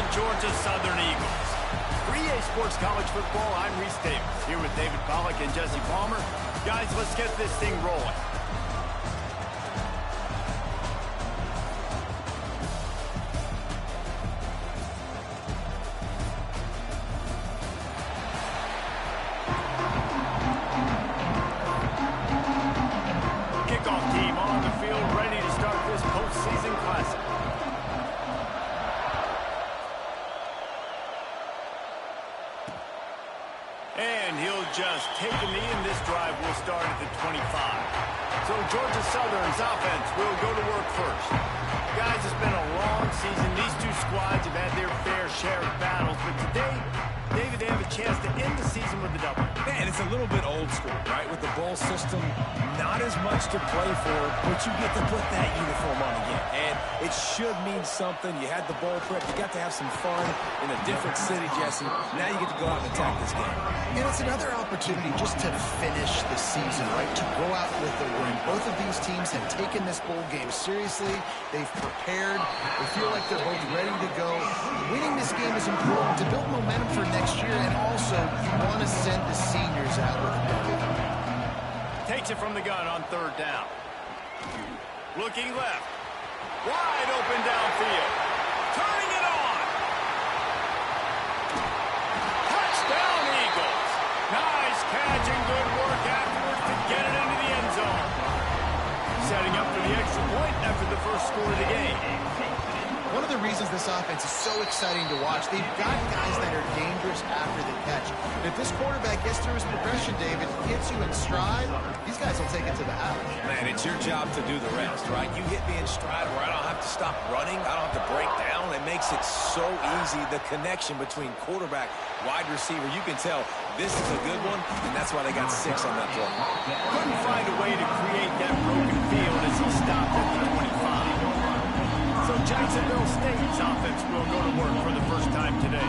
the Georgia Southern Eagles. 3A Sports College Football, I'm Reese Davis, here with David Pollack and Jesse Palmer. Guys, let's get this thing rolling. Kickoff team on the field, ready to start this postseason classic. And he'll just take a knee, and this drive will start at the 25. So Georgia Southern's offense will go to work first. Guys, it's been a long season. These two squads have had their fair share of battles, but today, David, they have a chance to end the season with a double. Man, it's a little bit old school, right? With the bowl system, not as much to play for, but you get to put that uniform on again. And it should mean something. You had the bowl prep. You got to have some fun in a different city, Jesse. Now you get to go out and attack this game. And it's another opportunity just to finish the season, right? To go out with a win. Both of these teams have taken this bowl game seriously. They've prepared. They feel like they're both ready to go. Winning this game is important to build momentum for next year, and also you want to send the seniors out with a W. Takes it from the gun on third down. Looking left. Wide open downfield. Turning it on. Touchdown, Eagles. Nice catch and good work afterwards to get it into the end zone. Setting up for the extra point after the first score of the game. One of the reasons this offense is so exciting to watch, they've got guys that are dangerous after the catch. And if this quarterback gets through his progression, David, hits you in stride, these guys will take it to the house. Man, it's your job to do the rest, right? You hit me in stride where I don't have to stop running. I don't have to break down. It makes it so easy. The connection between quarterback, wide receiver, you can tell this is a good one, and that's why they got 6 on that play. Couldn't find a way to create that broken field as he stopped at the 25. So Jacksonville State's offense will go to work for the first time today.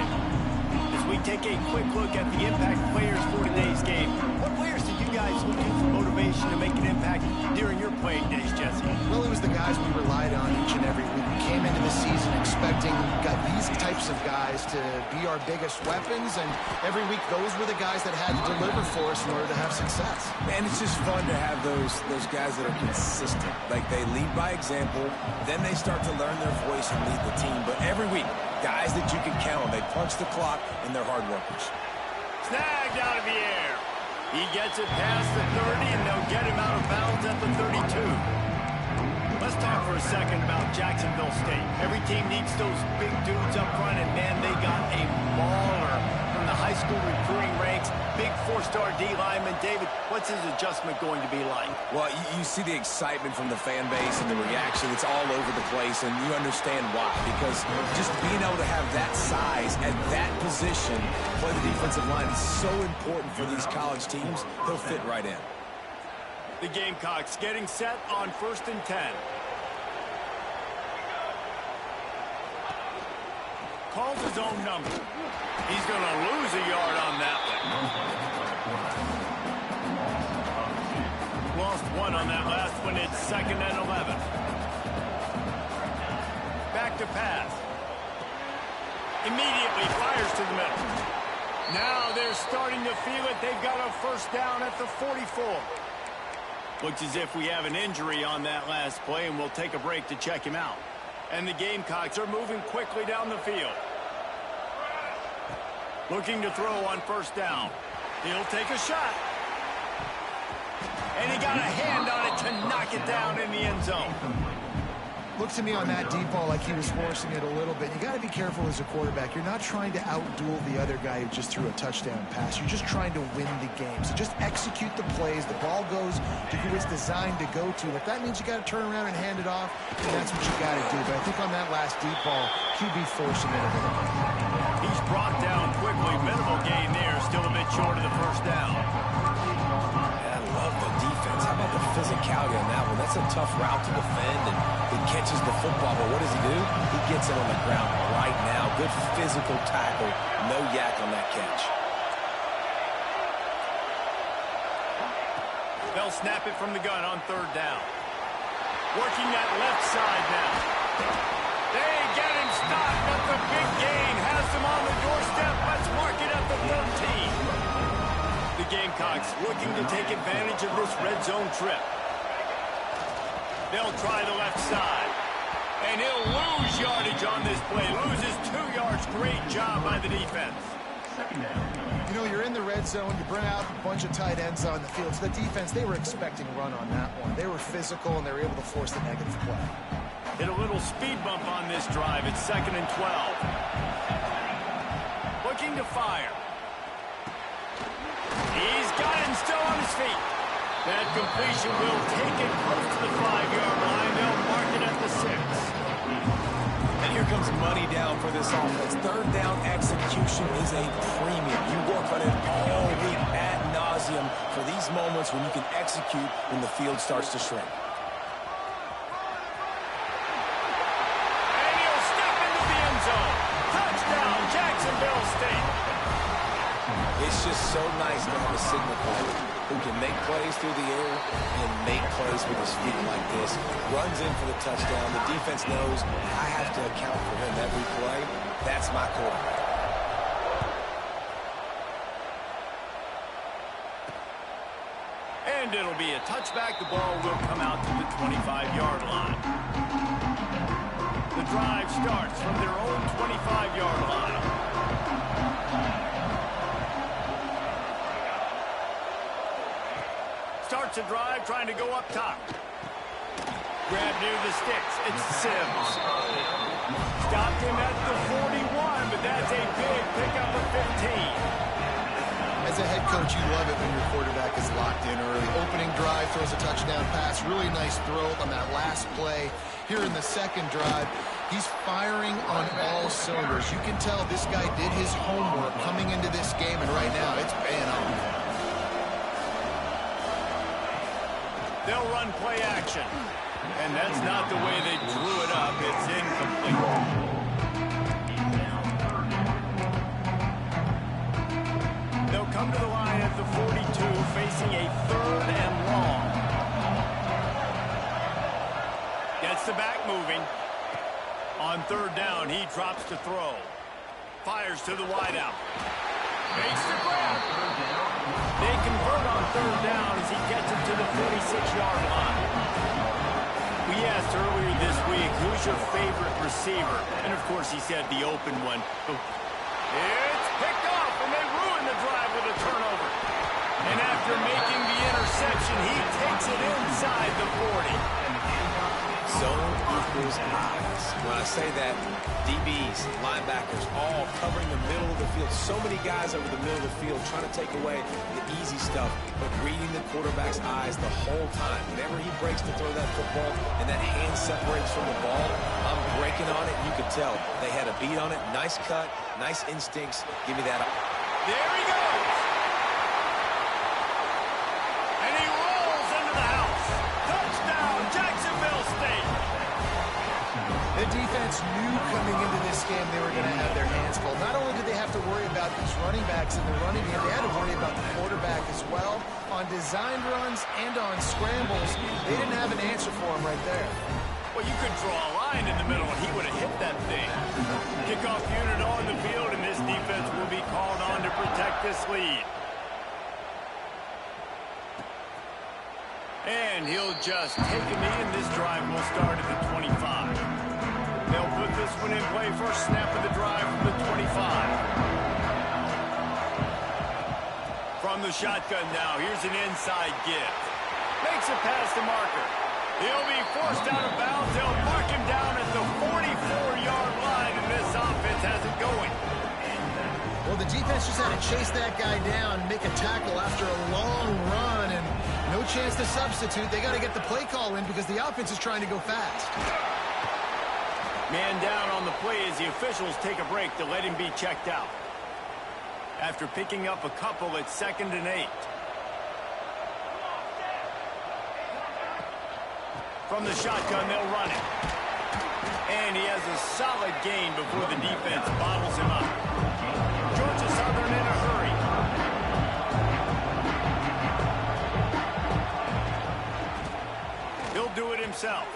As we take a quick look at the impact players for today's game, what players did you guys look to for motivation to make an impact during your playing days, Jesse? Well, it was the guys we relied on each and every week. We came into the season expecting these types of guys to be our biggest weapons, and every week those were the guys that had to deliver for us in order to have success. And it's just fun to have those guys that are consistent. Like, they lead by example, then they start to learn their voice and lead the team. But every week, guys that you can count on, they punch the clock, and they're hard workers. Snagged out of the air. He gets it past the 30, and they'll get him out of bounds at the 32. Let's talk for a second about Jacksonville State. Every team needs those big dudes up front, and man, they got a mauler from the high school recruiting ranks. Big 4-star D lineman. David, what's his adjustment going to be like? Well, you see the excitement from the fan base and the reaction. It's all over the place, and you understand why. Because just being able to have that size at that position, play the defensive line, is so important for these college teams. He'll fit right in. The Gamecocks getting set on 1st and 10. Calls his own number. He's going to lose a yard on that one. Lost 1 on that last one. It's 2nd and 11. Back to pass. Immediately fires to the middle. Now they're starting to feel it. They've got a first down at the 44. Looks as if we have an injury on that last play, and we'll take a break to check him out. And the Gamecocks are moving quickly down the field. Looking to throw on 1st down. He'll take a shot. And he got a hand on it to knock it down in the end zone. Looked to me on that deep ball like he was forcing it a little bit. You got to be careful as a quarterback. You're not trying to outduel the other guy who just threw a touchdown pass. You're just trying to win the game. So just execute the plays. The ball goes to who it's designed to go to. If that means you got to turn around and hand it off, then that's what you got to do. But I think on that last deep ball, QB forcing it a little bit. He's brought down quickly. Minimal gain there. Still a bit short of the first down. I love the defense. How about the physicality on that one? That's a tough route to defend, and he catches the football, but what does he do? He gets it on the ground right now. Good physical tackle. No yak on that catch. They'll snap it from the gun on 3rd down. Working that left side now. They get him stopped at the big game. Gamecocks looking to take advantage of this red zone trip. They'll try the left side. And he'll lose yardage on this play. Loses 2 yards. Great job by the defense. You know, you're in the red zone. You bring out a bunch of tight ends on the field. So the defense, they were expecting a run on that one. They were physical, and they were able to force the negative play. Hit a little speed bump on this drive. It's 2nd and 12. Looking to fire. He's got it and still on his feet. That completion will take it close to the 5-yard line. They'll mark it at the 6. And here comes money down for this offense. 3rd down execution is a premium. You work on it all week ad nauseum for these moments when you can execute when the field starts to shrink. And he'll step into the end zone. Touchdown, Jacksonville State. It's just so nice to have a signal caller who can make plays through the air and make plays with his feet like this. Runs in for the touchdown. The defense knows I have to account for him every play. That's my quarterback. And it'll be a touchback. The ball will come out to the 25-yard line. The drive starts from their own 25-yard line. Starts a drive trying to go up top. Grab near the sticks. It's Sims. Stopped him at the 41, but that's a big pickup of 15. As a head coach, you love it when your quarterback is locked in early. Opening drive, throws a touchdown pass. Really nice throw on that last play. Here in the 2nd drive, he's firing on all cylinders. You can tell this guy did his homework coming into this game, and right now it's paying off. They'll run play action. And that's not the way they drew it up. It's incomplete. They'll come to the line at the 42, facing a 3rd and long. Gets the back moving. On 3rd down, he drops to throw. Fires to the wideout. Makes the grab. They convert on 3rd down as he gets it to the 46-yard line. We asked earlier this week, who's your favorite receiver? And, of course, he said the open one. It's picked off, and they ruin the drive with a turnover. And after making the interception, he takes it inside the 40. Zone equals eyes. When I say that, DBs, linebackers, all covering the middle of the field. So many guys over the middle of the field trying to take away the easy stuff, but reading the quarterback's eyes the whole time. Whenever he breaks to throw that football and that hand separates from the ball, I'm breaking on it. You could tell they had a beat on it. Nice cut, nice instincts. Give me that. There he goes. And he rolls into the house. Touchdown, Jacksonville State. The defense knew coming into this game they were going to have their hands full. Not only did they have to worry about these running backs in the running game, they had to worry about the quarterback as well. On designed runs and on scrambles, they didn't have an answer for him right there. Well, you could draw a line in the middle, and he would have hit that thing. Kickoff unit on the field, and this defense will be called on to protect this lead. And he'll just take a knee, and this drive will start at the 25. They'll put this one in play. First snap of the drive from the 25. From the shotgun now, here's an inside give. Makes a pass to Marker. He'll be forced out of bounds. They'll mark him down at the 44-yard line, and this offense has it going. Well, the defense just had to chase that guy down, make a tackle after a long run, and no chance to substitute. They got to get the play call in because the offense is trying to go fast. Man down on the play as the officials take a break to let him be checked out. After picking up a couple, it's 2nd and 8. From the shotgun, they'll run it. And he has a solid gain before the defense bottles him up. Georgia Southern in a hurry. He'll do it himself.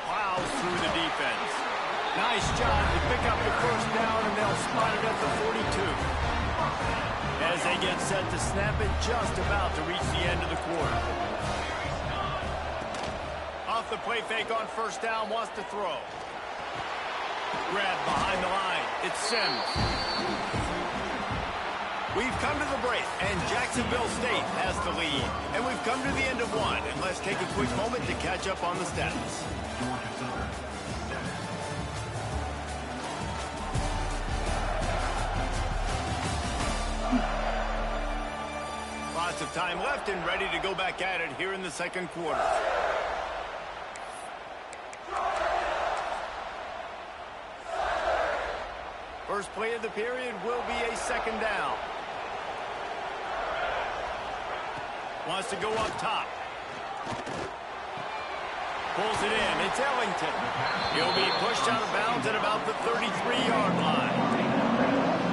Plows through the defense. Nice job to pick up the first down, and they'll spot it at the 42. As they They get set to snap it just about to reach the end of the quarter. Off the play fake on first down, wants to throw. Grab behind the line. It's Sims. We've come to the break, and Jacksonville State has the lead. And we've come to the end of one, and let's take a quick moment to catch up on the stats. Lots of time left and ready to go back at it here in the second quarter. First play of the period will be a second down. Wants to go up top. Pulls it in. It's Ellington. He'll be pushed out of bounds at about the 33-yard line.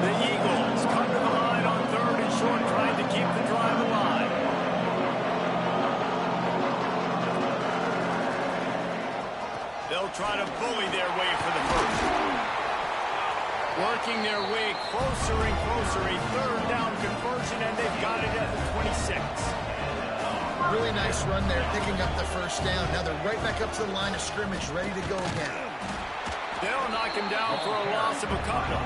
The Eagles come to the line on third and short, trying to keep the drive alive. They'll try to bully their way for the first. Working their way closer and closer. A third down conversion, and they've got it at the 26. Really nice run there, picking up the first down. Now they're right back up to the line of scrimmage, ready to go again. They'll knock him down for a loss of a couple.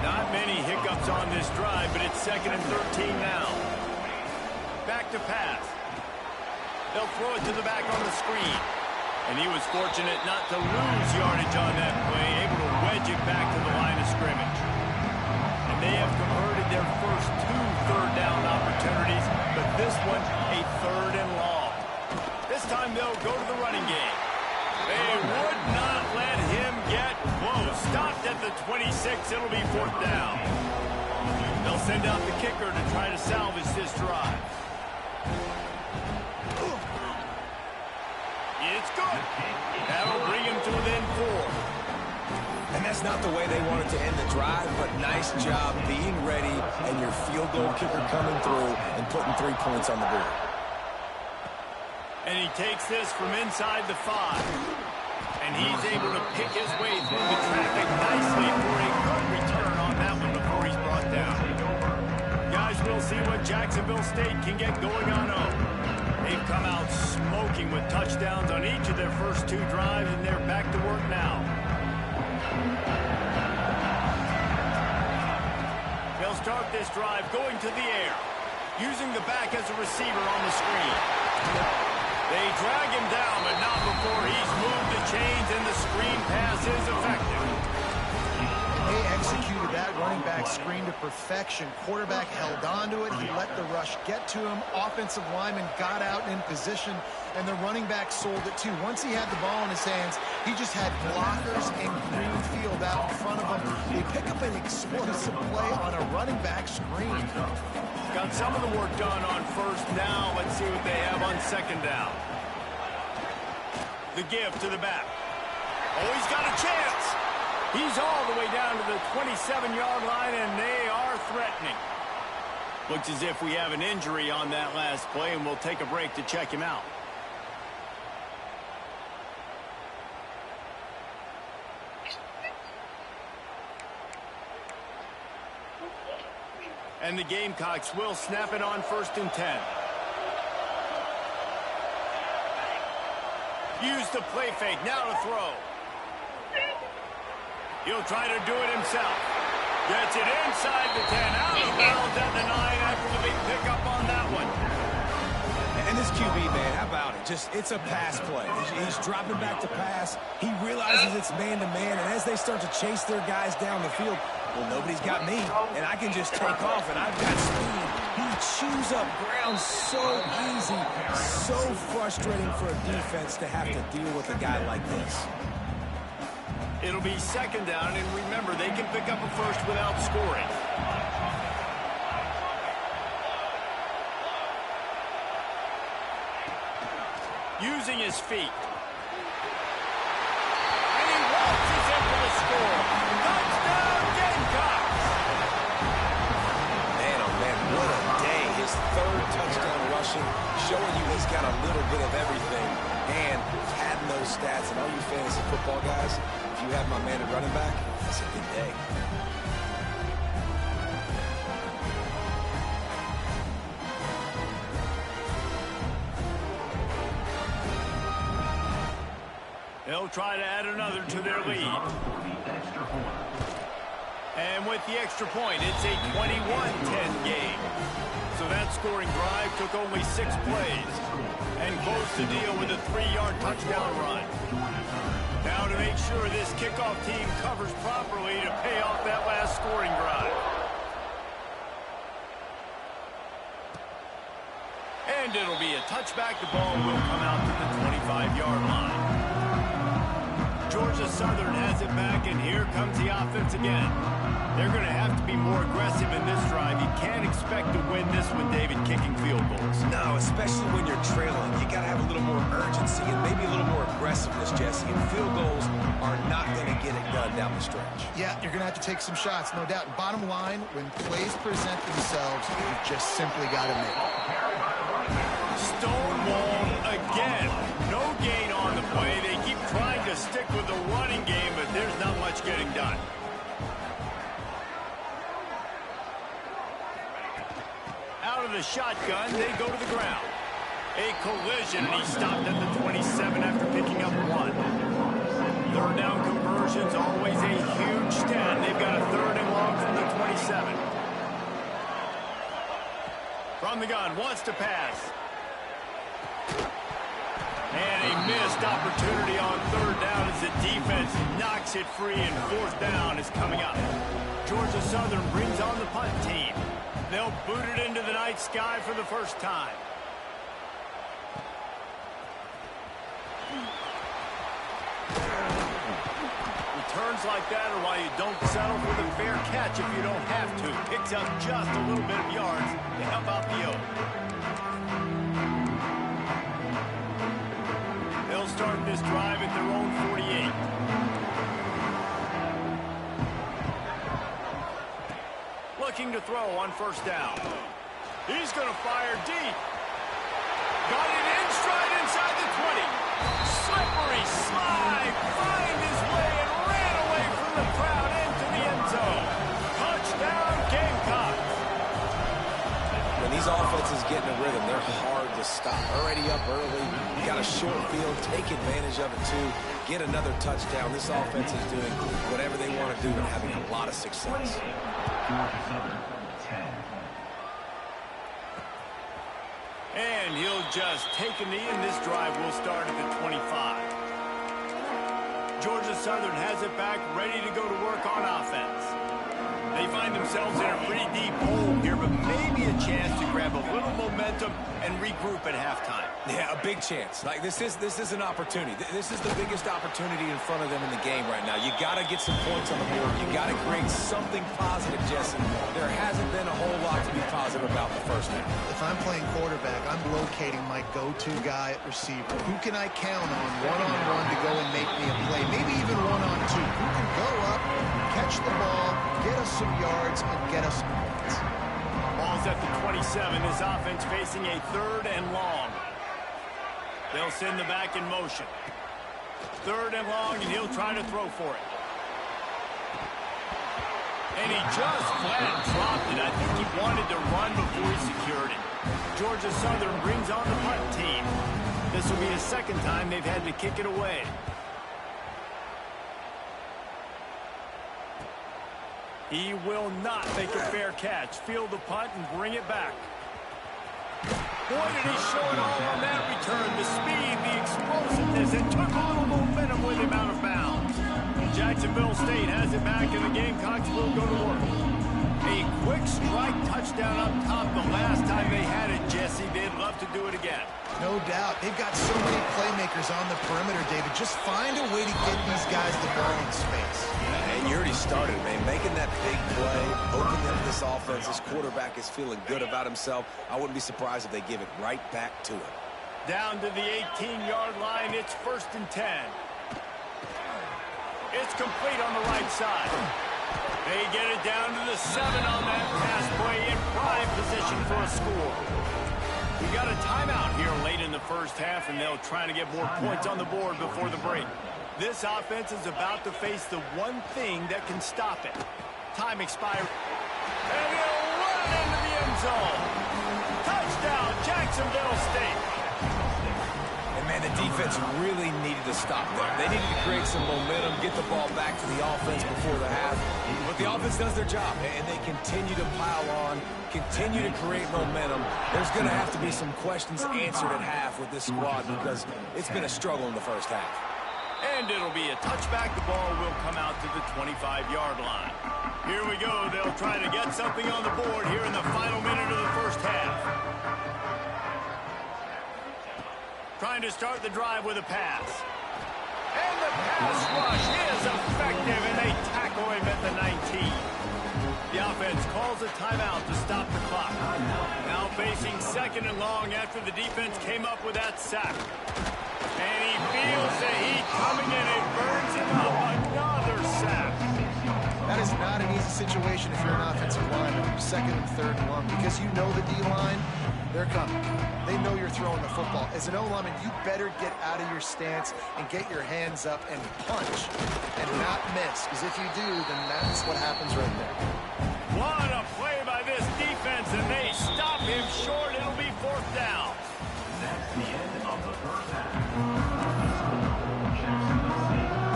Not many hiccups on this drive, but it's 2nd and 13 now. Back to pass. They'll throw it to the back on the screen. And he was fortunate not to lose yardage on that play, able to wedge it back to the line of scrimmage. And they have converted their first 2 third-down opportunities, but this one a 3rd and long. This time they'll go to the running game. They would not let him get close. Stopped at the 26. It'll be 4th down. They'll send out the kicker to try to salvage this drive. It's good. That'll bring him to within 4. And that's not the way they wanted to end the drive, but nice job being ready and your field goal kicker coming through and putting 3 points on the board. And he takes this from inside the 5. And he's able to pick his way through the traffic nicely for a good return on that one before he's brought down. Guys, we'll see what Jacksonville State can get going on home. They've come out smoking with touchdowns on each of their first 2 drives, and they're back to work now. They'll start this drive going to the air, using the back as a receiver on the screen. They drag him down, but not before he's moved the chains, and the screen pass is effective. They executed that running back screen to perfection. Quarterback held on to it. He let the rush get to him. Offensive lineman got out and in position, and the running back sold it too. Once he had the ball in his hands, he just had blockers and green field out in front of him. They pick up an explosive play on a running back screen. Got some of the work done on first down. Let's see what they have on second down. The give to the back. Oh, he's got a chance. He's all the way down to the 27-yard line, and they are threatening. Looks as if we have an injury on that last play, and we'll take a break to check him out. And the Gamecocks will snap it on 1st and 10. Use the play fake, now to throw. He'll try to do it himself. Gets it inside the 10, out of bounds at the 9 after the big pickup on that one. And this QB, man, how about it? It's a pass play. He's dropping back to pass. He realizes it's man-to-man, and as they start to chase their guys down the field, well, nobody's got me, and I can just take off, and I've got speed. He chews up ground so easy, so frustrating for a defense to have to deal with a guy like this. It'll be second down, and remember, they can pick up a first without scoring. Using his feet. And he waltzes in for the score. Touchdown, Gamecocks! Man, oh man, what a day. His 3rd touchdown rushing, showing you he's got a little bit of everything. And having those stats, and all you fantasy football guys, if you have my man at running back, that's a good day. They'll try to add another to their lead. And with the extra point, it's a 21-10 game. So that scoring drive took only 6 plays and closed the deal with a 3-yard touchdown run. Now to make sure this kickoff team covers properly to pay off that last scoring drive. And it'll be a touchback. The ball will come out to the 25-yard line. Georgia Southern has it back, and here comes the offense again. They're going to have to be more aggressive in this drive. You can't expect to win this one, David, kicking field goals. No, especially when you're trailing. You got to have a little more urgency and maybe a little more aggressiveness, Jesse. And field goals are not going to get it done down the stretch. Yeah, you're going to have to take some shots, no doubt. Bottom line, when plays present themselves, you just simply got to make it. Stonewall again. No gain on the play. They keep trying to stick with the running game, but there's not much getting done. Out of the shotgun, they go to the ground. A collision, and he stopped at the 27 after picking up 1. Third down conversions, always a huge stat. They've got a 3rd and long from the 27. From the gun, wants to pass. And a missed opportunity on 3rd down as the defense knocks it free, and 4th down is coming up. Georgia Southern brings on the punt team. They'll boot it into the night sky for the first time. Returns like that are why you don't settle for the fair catch if you don't have to. Picks up just a little bit of yards to help out the Oak. They'll start this drive at their own 48. Looking to throw on 1st down. He's going to fire deep. Got it in stride inside the 20. Slippery slide. Find his way and ran away from the crowd into the end zone. Touchdown, Gamecocks. When these offenses get in a rhythm, they're hard to stop. Already up early. You got a short field. Take advantage of it, too. Get another touchdown. This offense is doing whatever they want to do and having a lot of success. And he'll just take a knee, and this drive will start at the 25. Georgia Southern has it back, ready to go to work on offense. They find themselves in a pretty deep hole here, but maybe a chance to grab a little momentum and regroup at halftime. Yeah, a big chance. Like this is an opportunity. This is the biggest opportunity in front of them in the game right now. You got to get some points on the board. You got to create something positive, Jesse. There hasn't been a whole lot to be positive about the first half. If I'm playing quarterback, I'm locating my go-to guy at receiver. Who can I count on one-on-one to go and make me a play? Maybe even one-on-two. Who can go up, catch the ball, get us some yards, and get us some points. Ball's at the 27. This offense facing a 3rd and long. They'll send the back in motion. 3rd and long, and he'll try to throw for it. And he just flat dropped it. I think he wanted to run before he secured it. Georgia Southern brings on the punt team. This will be the 2nd time they've had to kick it away. He will not make a fair catch. Field the punt and bring it back. Boy, did he show it all on that return. The speed, the explosiveness. It took a little momentum with him out of bounds. Jacksonville State has it back, and the Gamecocks will go to work. A quick strike touchdown up top the last time they had it, Jesse. They'd love to do it again. No doubt. They've got so many playmakers on the perimeter, David. Just find a way to get these guys the ball in space. And you already started, man. Making that big play, opening up this offense. This quarterback is feeling good about himself. I wouldn't be surprised if they give it right back to him. Down to the 18-yard line. It's 1st and 10. It's complete on the right side. They get it down to the 7 on that pass play, in prime position for a score. We got a timeout here late in the first half, and they'll try to get more points on the board before the break. This offense is about to face the one thing that can stop it. Time expired. And he'll run it into the end zone. Touchdown, Jacksonville State. And, man, the defense really needed to stop there. They needed to create some momentum, get the ball back to the offense before the half. But the offense does their job, and they continue to pile on, continue to create momentum. There's going to have to be some questions answered at half with this squad because it's been a struggle in the first half. And it'll be a touchback. The ball will come out to the 25-yard line. Here we go. They'll try to get something on the board here in the final minute of the first half. Trying to start the drive with a pass. And the pass rush is effective, and they tackle him at the 19. The offense calls a timeout to stop the clock. Now facing second and long after the defense came up with that sack. And he feels the heat coming in. It burns him up. Another sack. That is not an easy situation if you're an offensive lineman, second and third and long, because you know the D-line, they're coming. They know you're throwing the football. As an O-lineman, you better get out of your stance and get your hands up and punch and not miss, because if you do, then that's what happens right there. What a play by this defense, and they stop him short. It'll be fourth down. That's the end of the first half.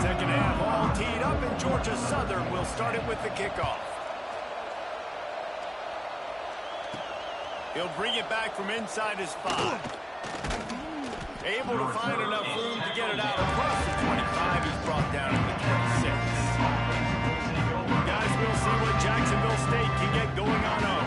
Second half all teed up, and Georgia Southern will start it with the kickoff. He'll bring it back from inside his 5. Able to find enough room to get it out across the 25. He's brought down to the 26. Guys, we'll see what Jacksonville State can get going on up.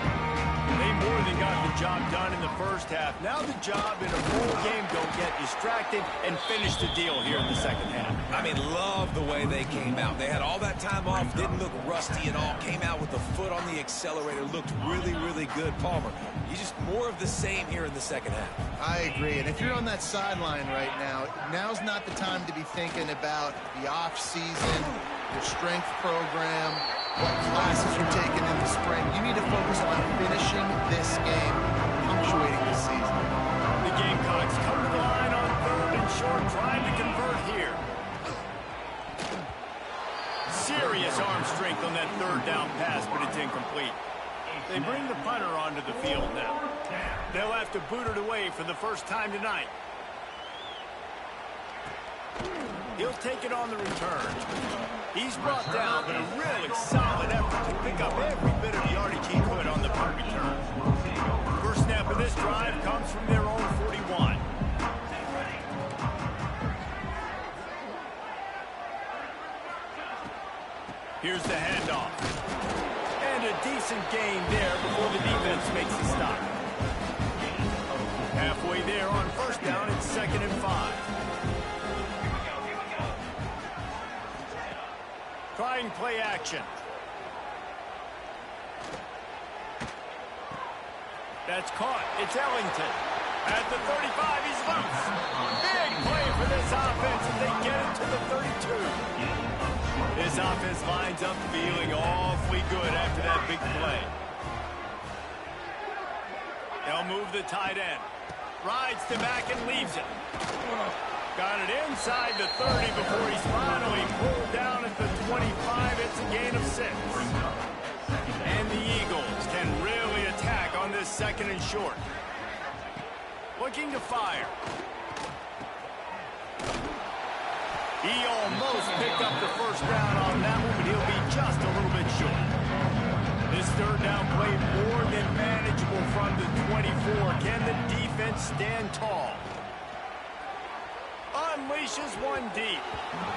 They more than got the job done in the first half. Now the job in a full game, don't get distracted and finish the deal here in the second half. I mean, love the way they came out. They had all that time off, didn't look rusty at all, came out with the foot on the accelerator, looked really, really good. Palmer, you just more of the same here in the second half. I agree, and if you're on that sideline right now, now's not the time to be thinking about the off-season, your strength program, what classes you're taking in the spring. You need to focus on finishing this game, punctuating this season. The Gamecocks come to the line on third and short, trying to convert here. Serious arm strength on that third down pass, but it's incomplete. They bring the punter onto the field now. They'll have to boot it away for the first time tonight. He'll take it on the return. He's brought down, but a really solid effort to pick up every bit of yardage he could on the punt return. First snap of this drive comes from their own 41. Here's the handoff. And a decent gain there before the defense makes the stop. Halfway there on first down, it's second and 5. Trying play action. That's caught. It's Ellington. At the 35, he's loose. Big play for this offense as they get it to the 32. This offense lines up feeling awfully good after that big play. They'll move the tight end. Rides to back and leaves it. Got it inside the 30 before he's finally pulled down at the 25. It's a gain of 6. And the Eagles can really attack on this second and short. Looking to fire. He almost picked up the first down on that one, but he'll be just a little bit short. This third down play more than manageable from the 24. Can the defense stand tall? Unleashes one deep.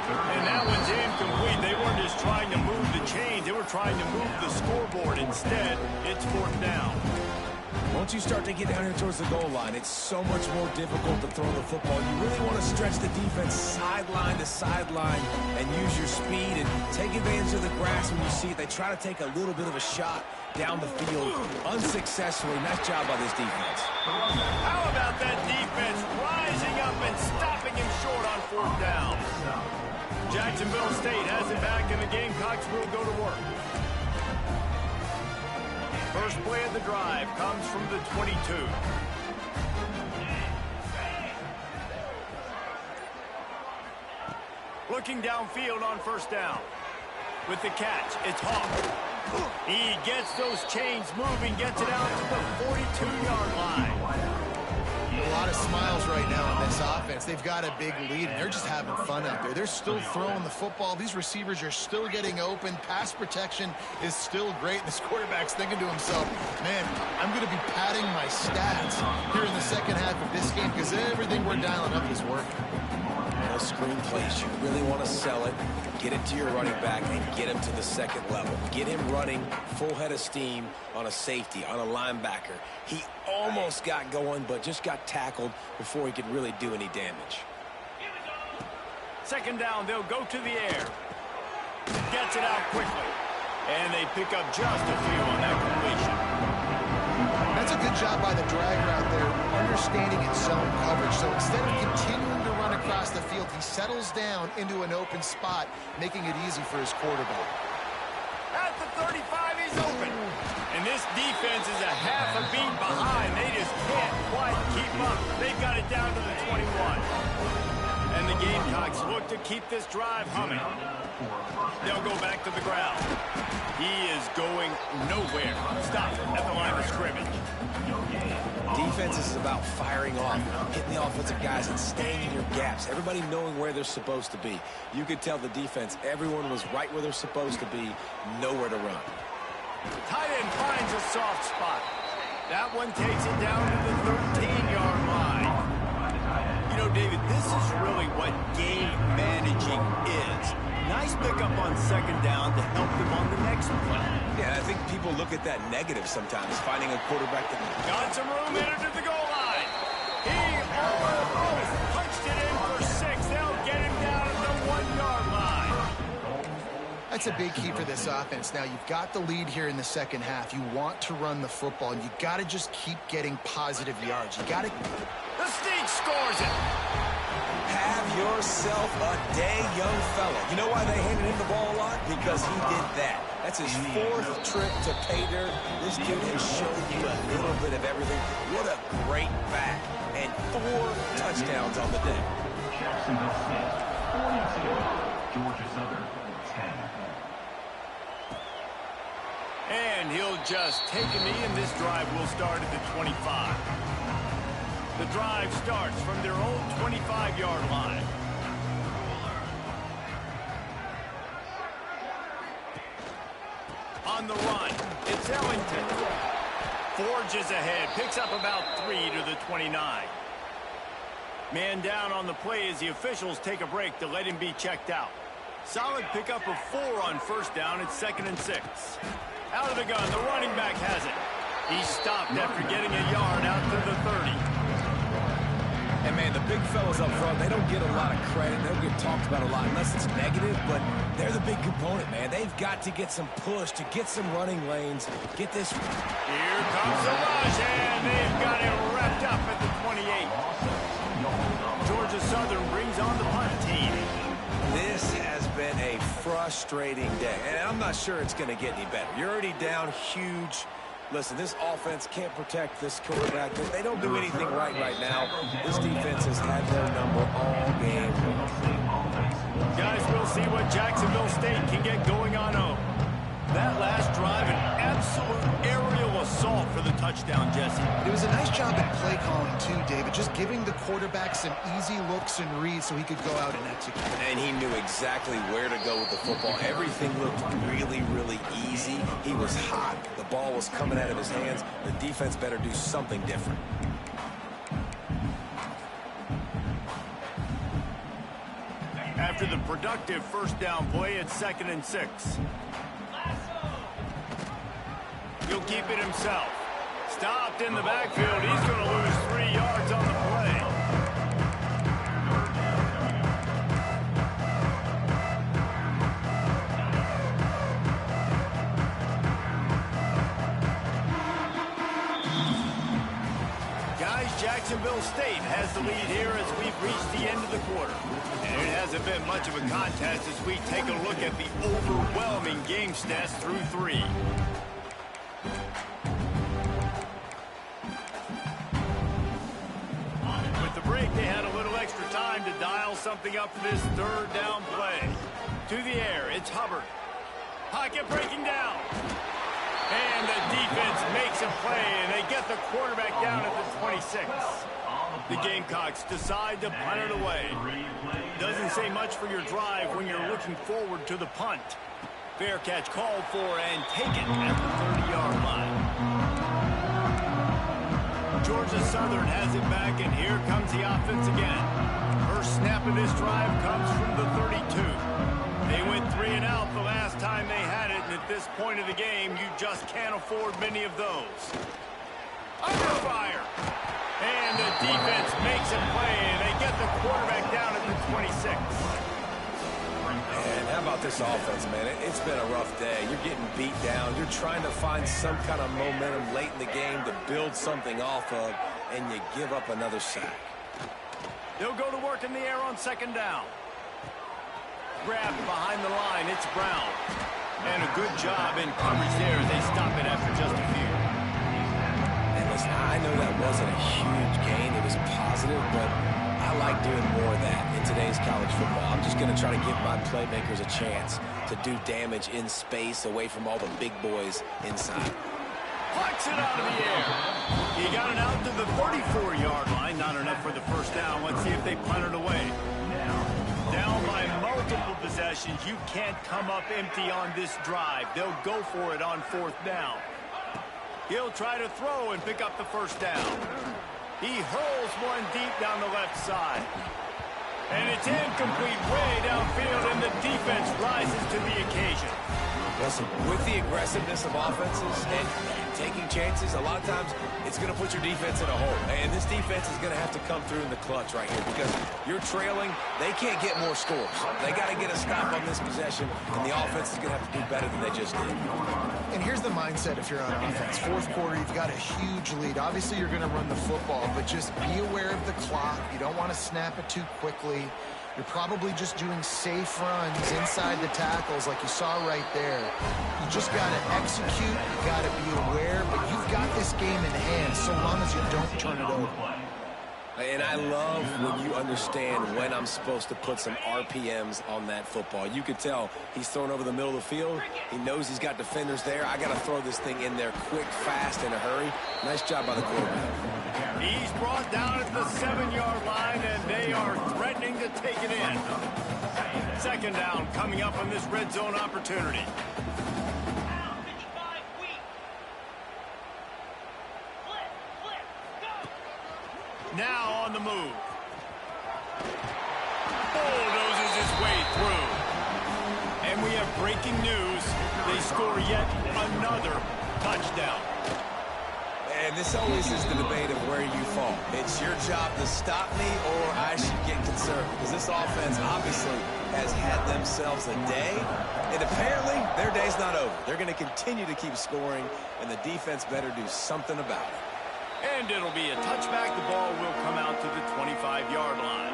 And that one's incomplete. They weren't just trying to move the chains. They were trying to move the scoreboard. Instead, it's fourth down. Once you start to get down here towards the goal line, it's so much more difficult to throw the football. You really want to stretch the defense sideline to sideline and use your speed and take advantage of the grass when you see it. They try to take a little bit of a shot down the field unsuccessfully. Nice job by this defense. How about that defense rising up and stopping him short on fourth down? Jacksonville State has it back, and the Gamecocks will go to work. First play of the drive comes from the 22. Looking downfield on first down. With the catch, it's Hawk. He gets those chains moving, gets it out to the 42-yard line. A lot of smiles right now on this offense. They've got a big lead, and they're just having fun out there. They're still throwing the football. These receivers are still getting open. Pass protection is still great. This quarterback's thinking to himself, man, I'm going to be padding my stats here in the second half of this game because everything we're dialing up is working. Those screen plays, you really want to sell it, get it to your running back, and get him to the second level. Get him running full head of steam on a safety, on a linebacker. He almost got going, but just got tackled before he could really do any damage. Second down, they'll go to the air. Gets it out quickly. And they pick up just a few on that completion. That's a good job by the dragger out there, understanding its zone coverage. So instead of continuing to run across the field, he settles down into an open spot, making it easy for his quarterback. At the 35, he's open. And this defense is a half a beat behind. They just can't quite keep up. They've got it down to the 21. And the Gamecocks look to keep this drive humming. They'll go back to the ground. He is going nowhere. Stop at the line of scrimmage. Defense is about firing off, hitting the offensive guys and staying in your gaps. Everybody knowing where they're supposed to be. You could tell the defense, everyone was right where they're supposed to be, nowhere to run. Tight end finds a soft spot. That one takes it down to the 13-yard line. You know, David, this is really what game managing is. Nice pickup on second down to help them on the next play. Yeah, I think people look at that negative sometimes, finding a quarterback that... Got some room into the goal line. He almost punched it in for 6. They'll get him down at the 1-yard line. That's a big key for this offense. Now, you've got the lead here in the second half. You want to run the football, and you got to just keep getting positive yards. You got to... The Sneak scores it. Have yourself a day, young fella. You know why they handed him the ball a lot? Because he did that. That's his 4th trip to pay dirt. This dude has shown you a little bit of everything. What a great back. And 4 touchdowns on the day. Jacksonville State, 42. Georgia Southern, 10. And he'll just take a knee, and this drive will start at the 25. The drive starts from their own 25-yard line. On the run, it's Ellington. Forges ahead, picks up about 3 to the 29. Man down on the play as the officials take a break to let him be checked out. Solid pickup of 4 on first down. It's 2nd and 6. Out of the gun, the running back has it. He stopped after getting a yard out to the 30. And, man, the big fellas up front, they don't get a lot of credit. They don't get talked about a lot unless it's negative, but they're the big component, man. They've got to get some push, to get some running lanes, get this. Here comes the rush, and they've got it wrapped up at the 28. Georgia Southern brings on the punt team. This has been a frustrating day, and I'm not sure it's going to get any better. You're already down huge. Listen, this offense can't protect this quarterback. They don't do anything right now. This defense has had their number all game. Guys, we'll see what Jacksonville State can get going on home. That last drive, an absolute aerial assault for the touchdown, Jesse. It was a nice job at play calling, too, David, just giving the quarterback some easy looks and reads so he could go out and execute. And he knew exactly where to go with the football. Everything looked really, really easy. He was hot. The ball was coming out of his hands. The defense better do something different. After the productive first down play, it's 2nd and 6. He'll keep it himself. Stopped in the backfield. He's going to lose 3 yards on the play. Guys, Jacksonville State has the lead here as we've reached the end of the quarter. And it hasn't been much of a contest as we take a look at the overwhelming game stats through 3. They had a little extra time to dial something up for this 3rd down play. To the air, it's Hubbard. Pocket breaking down. And the defense makes a play, and they get the quarterback down at the 26. The Gamecocks decide to punt it away. Doesn't say much for your drive when you're looking forward to the punt. Fair catch called for and taken at the 30-yard line. Georgia Southern has it back, and here comes the offense again. First snap of this drive comes from the 32. They went 3 and out the last time they had it, and at this point of the game, you just can't afford many of those. Under fire. And the defense makes a play, and they get the quarterback down at the 26. And how about this offense, man? It's been a rough day. You're getting beat down. You're trying to find some kind of momentum late in the game to build something off of, and you give up another sack. They'll go to work in the air on second down. Grabbed behind the line, it's Brown. And a good job in coverage there. They stop it after just a few. And listen, I know that wasn't a huge gain. It was positive, but I like doing more of that in today's college football. I'm just going to try to give my playmakers a chance to do damage in space away from all the big boys inside. Plucks it out of the air. He got it out to the 34-yard line. Not enough for the first down. Let's see if they punt it away. Down by multiple possessions. You can't come up empty on this drive. They'll go for it on fourth down. He'll try to throw and pick up the first down. He hurls one deep down the left side. And it's incomplete way downfield, and the defense rises to the occasion. Listen, with the aggressiveness of offenses and taking chances, a lot of times it's going to put your defense in a hole. And this defense is going to have to come through in the clutch right here because you're trailing. They can't get more scores. They got to get a stop on this possession, and the offense is going to have to do better than they just did. And here's the mindset if you're on offense. Fourth quarter, you've got a huge lead. Obviously, you're going to run the football, but just be aware of the clock. You don't want to snap it too quickly. You're probably just doing safe runs inside the tackles like you saw right there. You just got to execute. You got to be aware, but you've got this game in hand so long as you don't turn it over. And I love when you understand when I'm supposed to put some RPMs on that football. You could tell he's thrown over the middle of the field. He knows he's got defenders there. I got to throw this thing in there quick, fast, in a hurry. Nice job by the quarterback. He's brought down at the 7-yard line, and they are threatening to take it in. Second down coming up on this red zone opportunity. Now on the move. Bulldozes his way through. And we have breaking news. They score yet another touchdown. And this always is the debate of where you fall. It's your job to stop me, or I should get concerned. Because this offense obviously has had themselves a day. And apparently, their day's not over. They're going to continue to keep scoring, and the defense better do something about it. And it'll be a touchback. The ball will come out to the 25-yard line.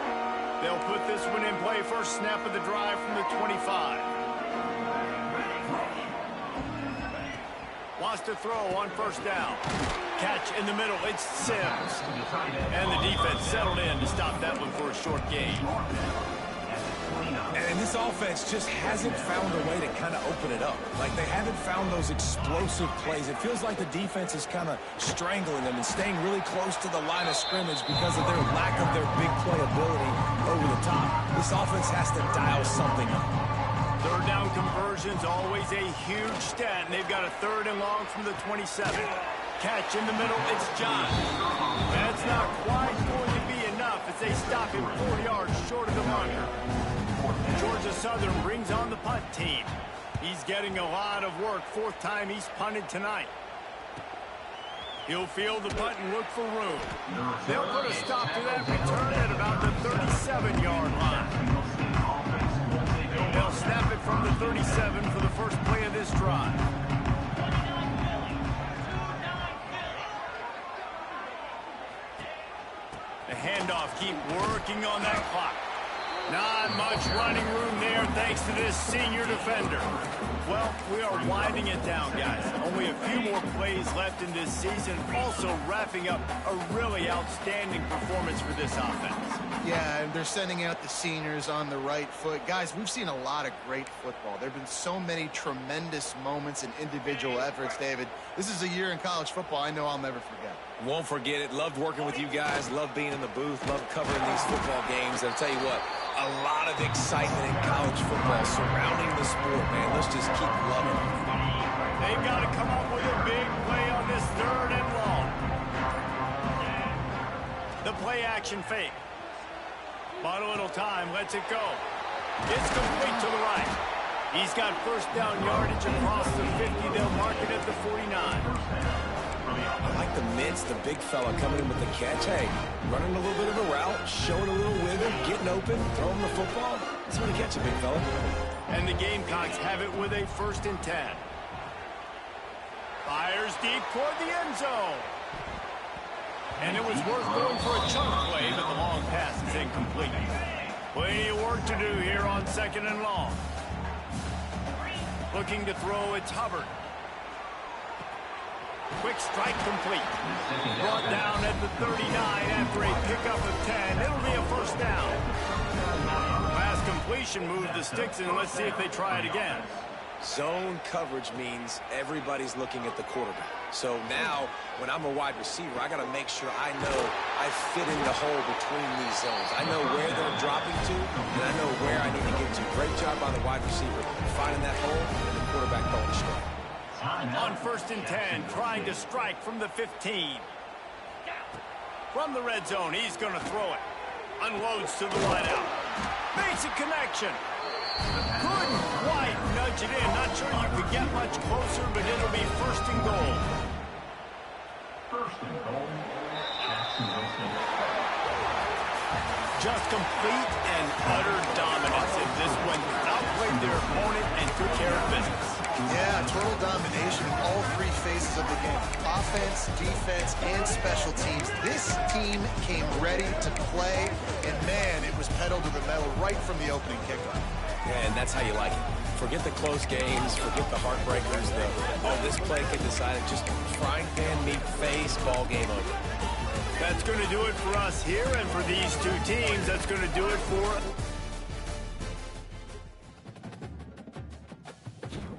They'll put this one in play. First snap of the drive from the 25. Wants to throw on first down. Catch in the middle. It's Sims. And the defense settled in to stop that one for a short gain. And this offense just hasn't found a way to kind of open it up. Like, they haven't found those explosive plays. It feels like the defense is kind of strangling them and staying really close to the line of scrimmage because of their lack of their big play ability over the top. This offense has to dial something up. Third down conversion's always a huge stat, and they've got a 3rd and long from the 27. Catch in the middle, it's John. That's not quite going to be enough as they stop him 4 yards short of the marker. Georgia Southern brings on the punt team. He's getting a lot of work. 4th time he's punted tonight. He'll field the punt and look for room. They'll put a stop to that return at about the 37-yard line. They'll snap it from the 37 for the first play of this drive. The handoff, keep working on that clock. Not much running room there thanks to this senior defender. Well, we are winding it down, guys. Only a few more plays left in this season. Also wrapping up a really outstanding performance for this offense. Yeah, and they're sending out the seniors on the right foot. Guys, we've seen a lot of great football. There have been so many tremendous moments and individual efforts, David. This is a year in college football I know I'll never forget. Won't forget it. Loved working with you guys. Loved being in the booth. Loved covering these football games. And I'll tell you what, a lot of excitement in college football surrounding the sport, man. Let's just keep loving it. They've got to come up with a big play on this 3rd and long. The play action fake. Bought a little time, lets it go. It's complete to the right. He's got first down yardage across the 50. They'll mark it at the 49. I like the mitts, the big fella coming in with the catch. Hey, running a little bit of a route, showing a little wiggle, getting open, throwing the football. That's when he catch a big fella. And the Gamecocks have it with a 1st and 10. Fires deep toward the end zone. And it was worth going for a chunk play, but the long pass is incomplete. Plenty of work to do here on 2nd and long. Looking to throw, it's Hubbard. Quick strike complete. Brought down at the 39 after a pickup of 10. It'll be a 1st down. Pass completion moved the sticks, and let's see if they try it again. Zone coverage means everybody's looking at the quarterback. So now, when I'm a wide receiver, I got to make sure I know I fit in the hole between these zones. I know where they're dropping to, and I know where I need to get to. Great job by the wide receiver finding that hole, and the quarterback going straight. On 1st and 10, trying to strike from the 15. From the red zone, he's going to throw it. Unloads to the wideout. Makes a connection. Couldn't quite nudge it in. Not sure you could get much closer, but it'll be 1st and goal. 1st and goal. Jacksonville State. Just complete and utter dominance in this one. Outplayed their opponent and took care of business. Yeah, total domination in all 3 phases of the game. Offense, defense, and special teams. This team came ready to play, and man, it was pedal to the metal right from the opening kickoff. Yeah, and that's how you like it. Forget the close games, forget the heartbreakers, this play can decide it. Just frying pan meat face, ball game over. That's going to do it for us here, and for these two teams, that's going to do it for